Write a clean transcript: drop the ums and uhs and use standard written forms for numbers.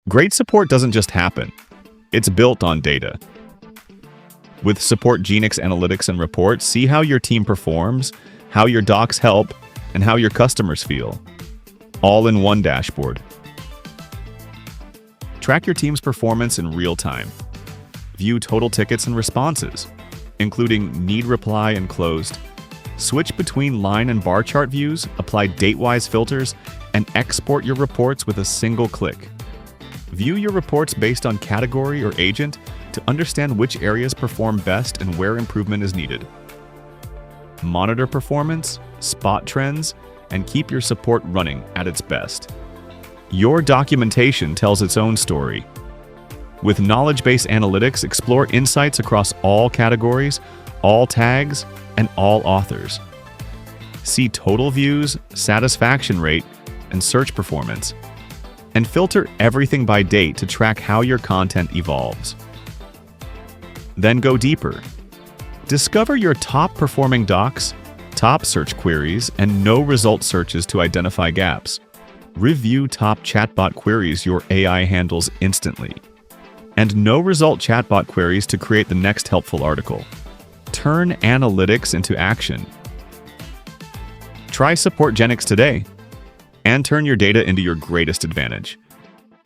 Great support doesn't just happen. It's built on data. With Support Genix Analytics and Reports, see how your team performs, how your docs help, and how your customers feel. All in one dashboard. Track your team's performance in real time. View total tickets and responses, including need reply and closed. Switch between line and bar chart views, apply date-wise filters, and export your reports with a single click. View your reports based on category or agent to understand which areas perform best and where improvement is needed. Monitor performance, spot trends, and keep your support running at its best. Your documentation tells its own story. With knowledge-based analytics, explore insights across all categories, all tags, and all authors. See total views, satisfaction rate, and search performance. And filter everything by date to track how your content evolves. Then go deeper. Discover your top-performing docs, top search queries, and no-result searches to identify gaps. Review top chatbot queries your AI handles instantly. And no-result chatbot queries to create the next helpful article. Turn analytics into action. Try Support Genix today and turn your data into your greatest advantage.